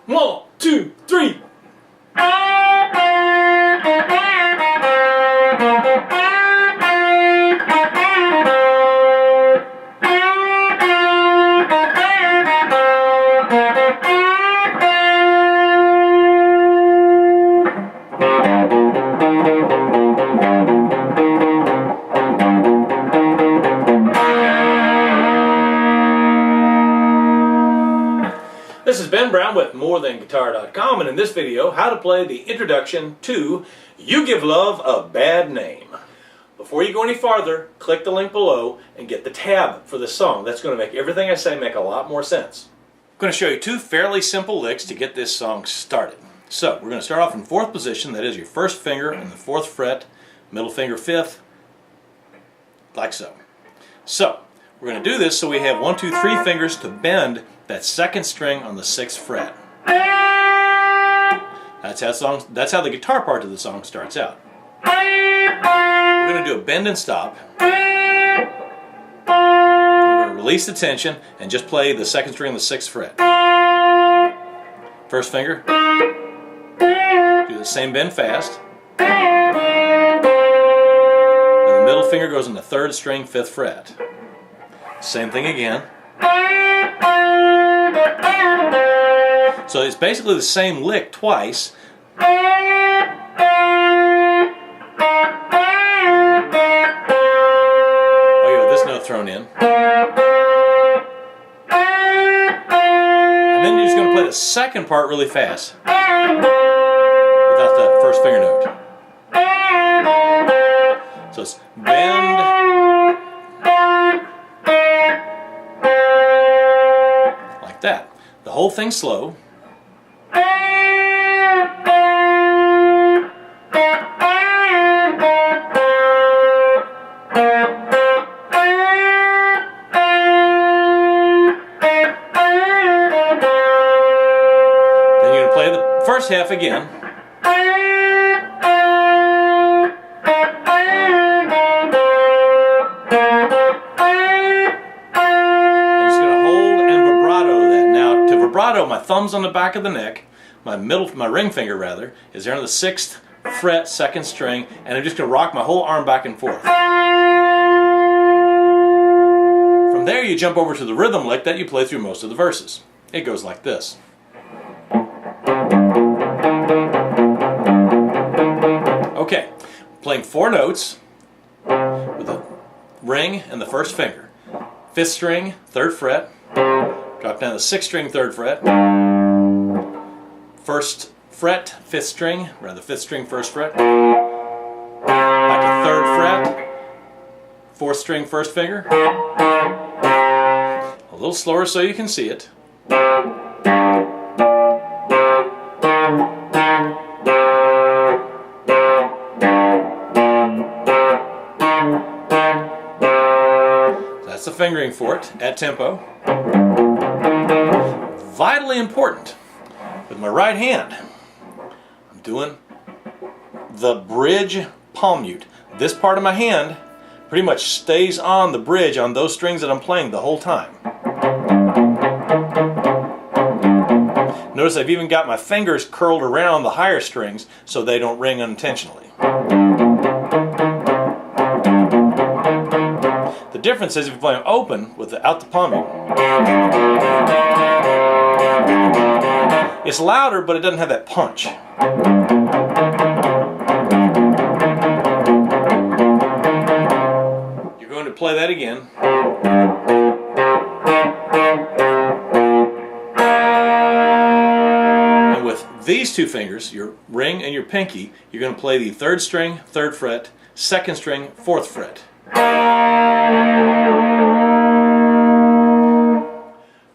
1, 2, 3. This is Ben Brown with MoreThanGuitar.com, and in this video, how to play the introduction to You Give Love a Bad Name. Before you go any farther, click the link below and get the tab for this song. That's going to make everything I say make a lot more sense. I'm going to show you two fairly simple licks to get this song started. So, we're going to start off in 4th position, that is your first finger in the 4th fret, middle finger 5th, like so. So, we're going to do this so we have 1, 2, 3 fingers to bend that 2nd string on the 6th fret. That's how the guitar part of the song starts out. We're going to do a bend and stop. We're going to release the tension and just play the 2nd string on the 6th fret. First finger. Do the same bend fast. And the middle finger goes on the 3rd string, 5th fret. Same thing again. So it's basically the same lick twice. Oh yeah, this note thrown in. And then you're just going to play the second part really fast without the first finger note. So it's bend, like that. The whole thing slow. Then you're going to play the first half again. Vibrato, my thumb's on the back of the neck, my ring finger rather, is there on the 6th fret, 2nd string, and I'm just going to rock my whole arm back and forth. From there you jump over to the rhythm lick that you play through most of the verses. It goes like this. Okay, playing 4 notes with the ring and the first finger. 5th string, 3rd fret. Drop down the 6th string, 3rd fret. 1st fret, 5th string, rather 5th string, 1st fret. Back to 3rd fret. 4th string, 1st finger. A little slower so you can see it. That's the fingering for it, at tempo. Vitally important, with my right hand, I'm doing the bridge palm mute. This part of my hand pretty much stays on the bridge on those strings that I'm playing the whole time. Notice I've even got my fingers curled around the higher strings so they don't ring unintentionally. The difference is if you play them open without the palm mute. It's louder, but it doesn't have that punch. You're going to play that again. And with these two fingers, your ring and your pinky, you're going to play the 3rd string, 3rd fret, 2nd string, 4th fret.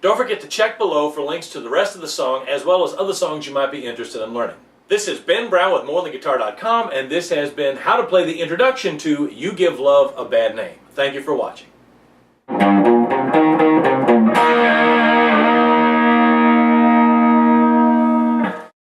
Don't forget to check below for links to the rest of the song as well as other songs you might be interested in learning. This is Ben Brown with MoreThanGuitar.com, and this has been how to play the introduction to You Give Love a Bad Name. Thank you for watching.